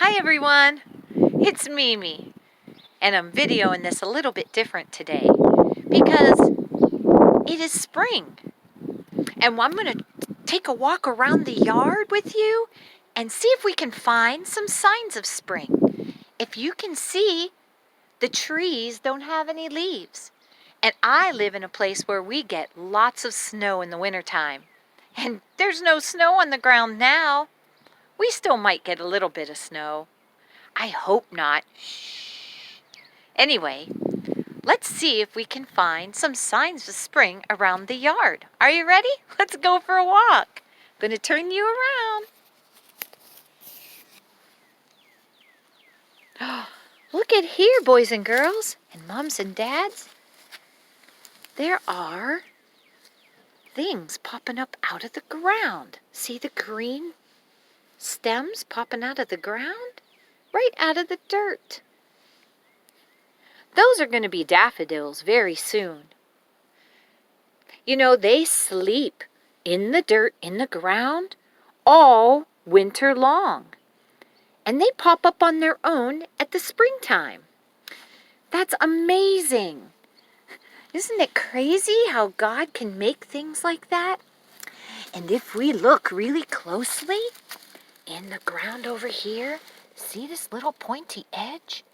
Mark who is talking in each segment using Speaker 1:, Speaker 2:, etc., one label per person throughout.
Speaker 1: Hi everyone, it's Mimi, and I'm videoing this a little bit different today because it is spring, and I'm going to take a walk around the yard with you and see if we can find some signs of spring. If you can see, the trees don't have any leaves, and I live in a place where we get lots of snow in the wintertime, and there's no snow on the ground now. We still might get a little bit of snow. I hope not. Shh. Anyway, let's see if we can find some signs of spring around the yard. Are you ready? Let's go for a walk. I'm going to turn you around. Look at here, boys and girls, and moms and dads. There are things popping up out of the ground. See the green stems popping out of the ground? Right out of the dirt. Those are going to be daffodils very soon. You know, they sleep in the dirt, in the ground, all winter long. And they pop up on their own at the springtime. That's amazing. Isn't it crazy how God can make things like that? And if we look really closely in the ground over here, see this little pointy edge?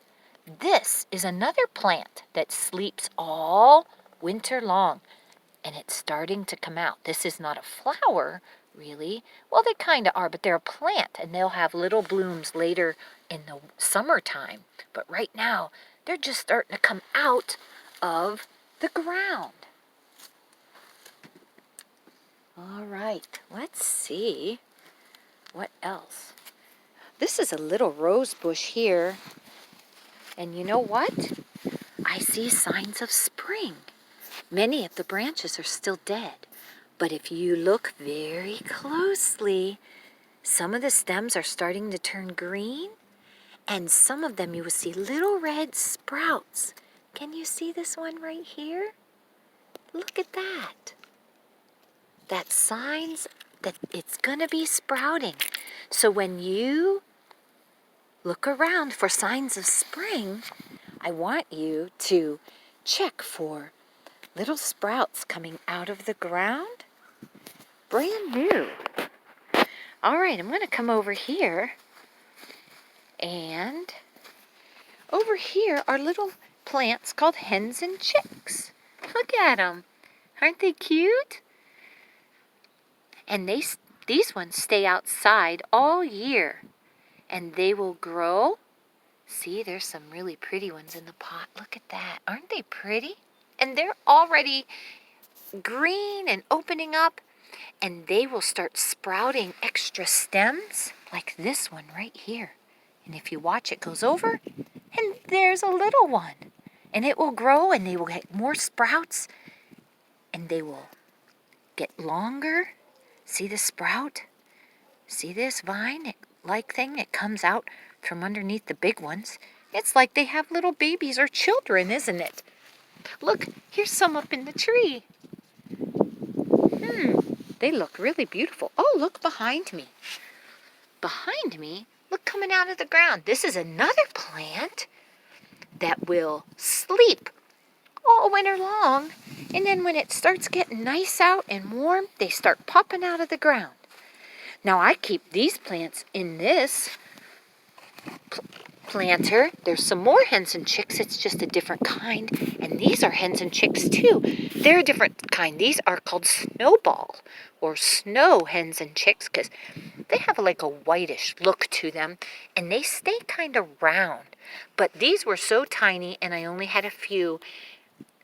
Speaker 1: This is another plant that sleeps all winter long. And it's starting to come out. This is not a flower, really. Well, they kind of are, but they're a plant, and they'll have little blooms later in the summertime. But right now, they're just starting to come out of the ground. All right, let's see what else. This is a little rose bush here, and you know what? I see signs of spring. Many of the branches are still dead, but if you look very closely, some of the stems are starting to turn green, and some of them you will see little red sprouts. Can you see this one right here? Look at that. That's signs that it's going to be sprouting. So when you look around for signs of spring, I want you to check for little sprouts coming out of the ground, brand new. All right, I'm going to come over here, and over here are little plants called hens and chicks. Look at them. Aren't they cute? And these ones stay outside all year, and they will grow. See, there's some really pretty ones in the pot. Look at that. Aren't they pretty? And they're already green and opening up, and they will start sprouting extra stems like this one right here. And if you watch, it goes over, and there's a little one. And it will grow, and they will get more sprouts, and they will get longer. See the sprout? See this vine-like thing that comes out from underneath the big ones? It's like they have little babies or children, isn't it? Look, here's some up in the tree. They look really beautiful. Oh, look behind me. Behind me, look, coming out of the ground. This is another plant that will sleep all winter long. And then when it starts getting nice out and warm, they start popping out of the ground. Now, I keep these plants in this planter. There's some more hens and chicks. It's just a different kind. And these are hens and chicks too. They're a different kind. These are called snowball or snow hens and chicks because they have like a whitish look to them, and they stay kind of round. But these were so tiny, and I only had a few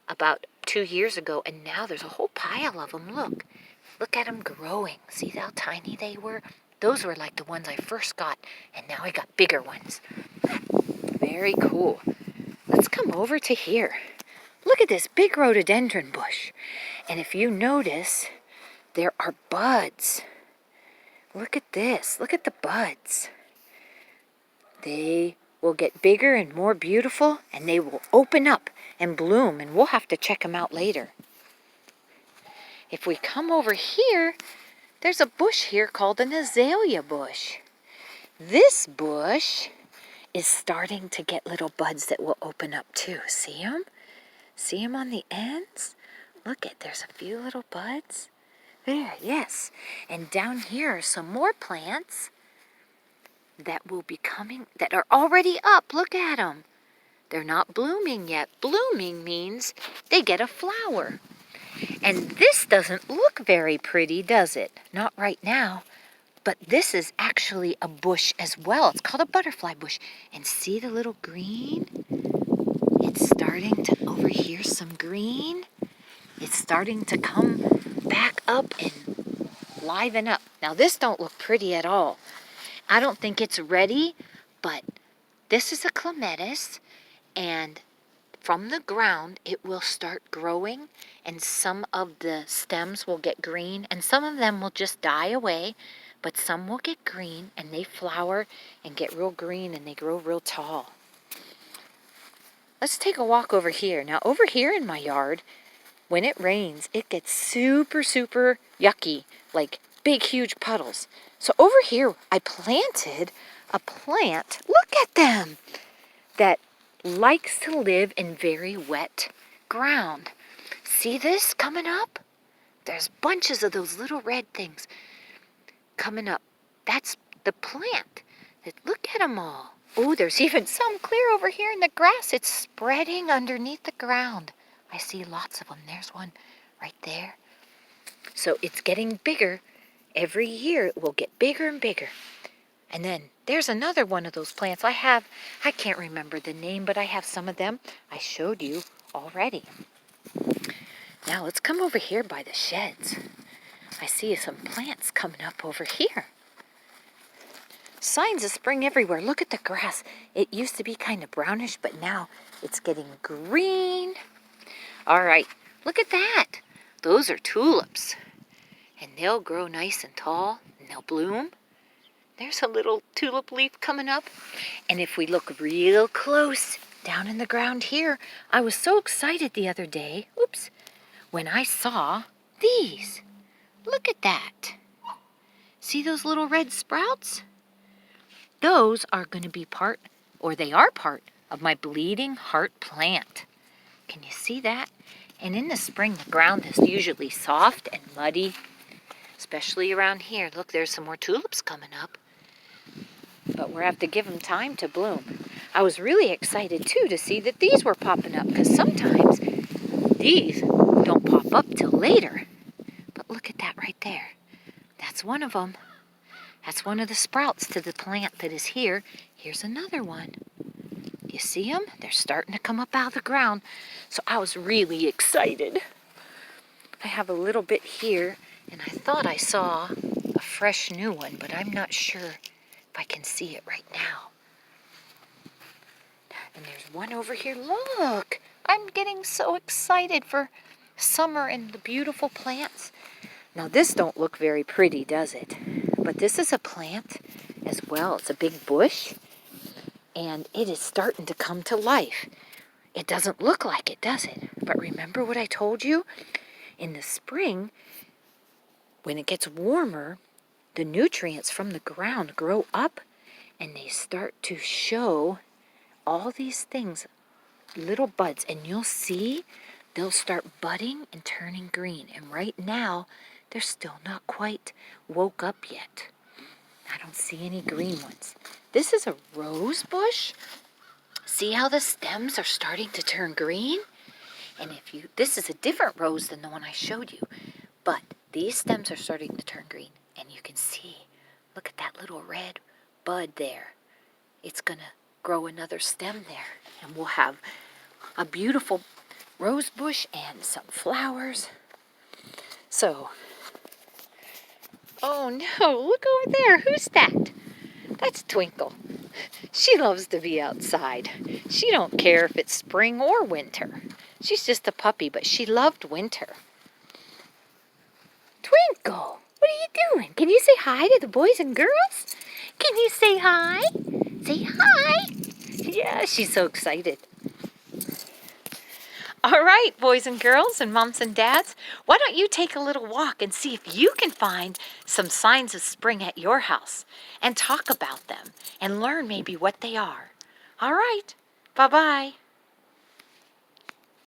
Speaker 1: about 2 years ago, and now there's a whole pile of them. Look at them growing. See how tiny they were? Those were like the ones I first got, and now I got bigger ones. Very cool. Let's come over to here. Look at this big rhododendron bush. And if you notice, there are buds. Look at this. Look at the buds. They will get bigger and more beautiful, and they will open up and bloom, and we'll have to check them out later. If we come over here, there's a bush here called an azalea bush. This bush is starting to get little buds that will open up too. See them? See them on the ends? Look there's a few little buds. There, yes. And down here are some more plants that will be coming, that are already up. Look at them. They're not blooming yet. Blooming means they get a flower. And this doesn't look very pretty, does it? Not right now. But this is actually a bush as well. It's called a butterfly bush. And see the little green? It's starting to, over here, some green. It's starting to come back up and liven up. Now this don't look pretty at all. I don't think it's ready, but this is a clematis, and from the ground it will start growing, and some of the stems will get green, and some of them will just die away, but some will get green, and they flower and get real green, and they grow real tall. Let's take a walk over here. Now over here in my yard, when it rains, it gets super, super yucky, like big, huge puddles. So over here, I planted a plant, look at them, that likes to live in very wet ground. See this coming up? There's bunches of those little red things coming up. That's the plant. Look at them all. Oh, there's even some clear over here in the grass. It's spreading underneath the ground. I see lots of them. There's one right there. So it's getting bigger. Every year it will get bigger and bigger. And then there's another one of those plants. I can't remember the name, but I have some of them. I showed you already. Now let's come over here by the sheds. I see some plants coming up over here. Signs of spring everywhere. Look at the grass. It used to be kind of brownish, but now it's getting green. All right, look at that. Those are tulips. And they'll grow nice and tall, and they'll bloom. There's a little tulip leaf coming up. And if we look real close down in the ground here, I was so excited the other day, when I saw these. Look at that. See those little red sprouts? Those are going to be part, or they are part, of my bleeding heart plant. Can you see that? And in the spring, the ground is usually soft and muddy, especially around here. Look, there's some more tulips coming up. But we'll have to give them time to bloom. I was really excited, too, to see that these were popping up, because sometimes these don't pop up till later. But look at that right there. That's one of them. That's one of the sprouts to the plant that is here. Here's another one. You see them? They're starting to come up out of the ground. So I was really excited. I have a little bit here, and I thought I saw a fresh new one, but I'm not sure if I can see it right now. And there's one over here. Look, I'm getting so excited for summer and the beautiful plants. Now this don't look very pretty, does it? But this is a plant as well. It's a big bush, and it is starting to come to life. It doesn't look like it, does it? But remember what I told you? In the spring, when it gets warmer, the nutrients from the ground grow up, and they start to show all these things, little buds, and you'll see they'll start budding and turning green. And right now, they're still not quite woke up yet. I don't see any green ones. This is a rose bush. See how the stems are starting to turn green? And this is a different rose than the one I showed you, but these stems are starting to turn green, and you can see, look at that little red bud there. It's gonna grow another stem there, and we'll have a beautiful rose bush and some flowers. So, oh no, look over there. Who's that? That's Twinkle. She loves to be outside. She don't care if it's spring or winter. She's just a puppy, but she loved winter. Twinkle, what are you doing? Can you say hi to the boys and girls? Can you say hi? Say hi. Yeah, she's so excited. All right, boys and girls and moms and dads, why don't you take a little walk and see if you can find some signs of spring at your house and talk about them and learn maybe what they are. All right, bye-bye.